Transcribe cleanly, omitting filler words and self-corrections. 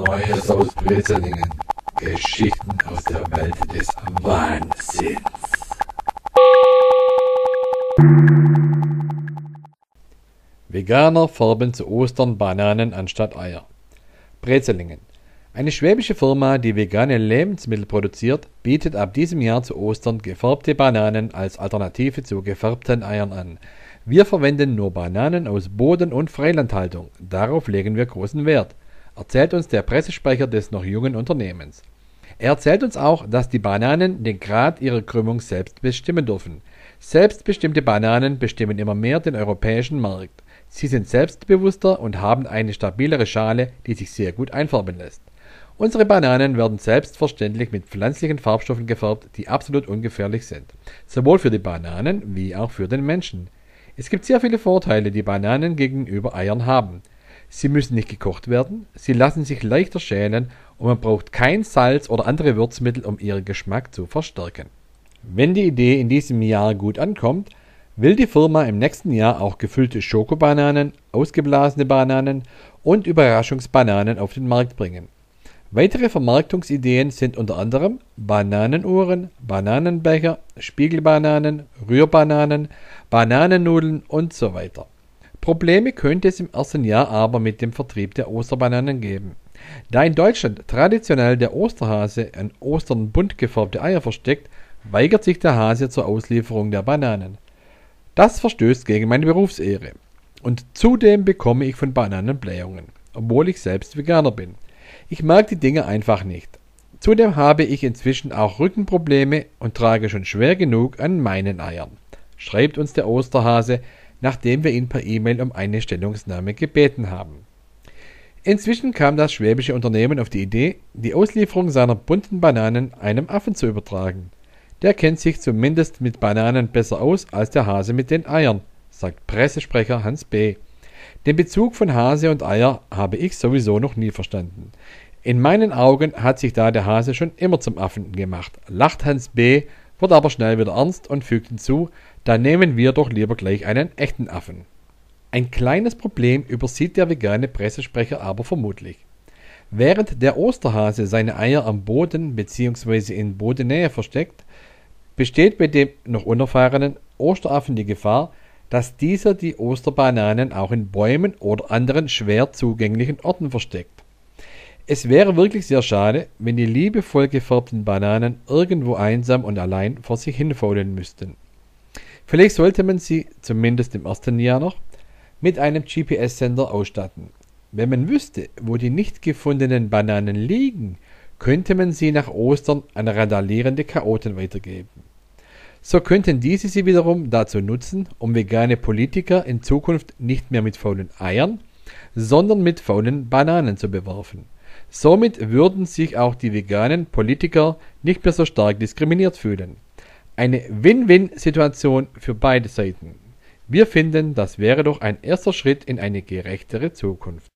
Neues aus Brezelingen. Geschichten aus der Welt des Wahnsinns. Veganer färben zu Ostern Bananen anstatt Eier. Brezelingen. Eine schwäbische Firma, die vegane Lebensmittel produziert, bietet ab diesem Jahr zu Ostern gefärbte Bananen als Alternative zu gefärbten Eiern an. Wir verwenden nur Bananen aus Boden- und Freilandhaltung. Darauf legen wir großen Wert, erzählt uns der Pressesprecher des noch jungen Unternehmens. Er erzählt uns auch, dass die Bananen den Grad ihrer Krümmung selbst bestimmen dürfen. Selbstbestimmte Bananen bestimmen immer mehr den europäischen Markt. Sie sind selbstbewusster und haben eine stabilere Schale, die sich sehr gut einfärben lässt. Unsere Bananen werden selbstverständlich mit pflanzlichen Farbstoffen gefärbt, die absolut ungefährlich sind. Sowohl für die Bananen wie auch für den Menschen. Es gibt sehr viele Vorteile, die Bananen gegenüber Eiern haben. Sie müssen nicht gekocht werden, sie lassen sich leichter schälen und man braucht kein Salz oder andere Würzmittel, um ihren Geschmack zu verstärken. Wenn die Idee in diesem Jahr gut ankommt, will die Firma im nächsten Jahr auch gefüllte Schokobananen, ausgeblasene Bananen und Überraschungsbananen auf den Markt bringen. Weitere Vermarktungsideen sind unter anderem Bananenuhren, Bananenbecher, Spiegelbananen, Rührbananen, Bananennudeln und so weiter. Probleme könnte es im ersten Jahr aber mit dem Vertrieb der Osterbananen geben. Da in Deutschland traditionell der Osterhase an Ostern bunt gefärbte Eier versteckt, weigert sich der Hase zur Auslieferung der Bananen. Das verstößt gegen meine Berufsehre. Und zudem bekomme ich von Bananen Blähungen, obwohl ich selbst Veganer bin. Ich mag die Dinge einfach nicht. Zudem habe ich inzwischen auch Rückenprobleme und trage schon schwer genug an meinen Eiern, schreibt uns der Osterhase, nachdem wir ihn per E-Mail um eine Stellungnahme gebeten haben. Inzwischen kam das schwäbische Unternehmen auf die Idee, die Auslieferung seiner bunten Bananen einem Affen zu übertragen. Der kennt sich zumindest mit Bananen besser aus als der Hase mit den Eiern, sagt Pressesprecher Hans B. Den Bezug von Hase und Eier habe ich sowieso noch nie verstanden. In meinen Augen hat sich da der Hase schon immer zum Affen gemacht, lacht Hans B., wird aber schnell wieder ernst und fügt hinzu, da nehmen wir doch lieber gleich einen echten Affen. Ein kleines Problem übersieht der vegane Pressesprecher aber vermutlich. Während der Osterhase seine Eier am Boden bzw. in Bodennähe versteckt, besteht bei dem noch unerfahrenen Osteraffen die Gefahr, dass dieser die Osterbananen auch in Bäumen oder anderen schwer zugänglichen Orten versteckt. Es wäre wirklich sehr schade, wenn die liebevoll gefärbten Bananen irgendwo einsam und allein vor sich hinfaulen müssten. Vielleicht sollte man sie, zumindest im ersten Jahr noch, mit einem GPS-Sender ausstatten. Wenn man wüsste, wo die nicht gefundenen Bananen liegen, könnte man sie nach Ostern an randalierende Chaoten weitergeben. So könnten diese sie wiederum dazu nutzen, um vegane Politiker in Zukunft nicht mehr mit faulen Eiern, sondern mit faulen Bananen zu bewerfen. Somit würden sich auch die veganen Politiker nicht mehr so stark diskriminiert fühlen. Eine Win-Win-Situation für beide Seiten. Wir finden, das wäre doch ein erster Schritt in eine gerechtere Zukunft.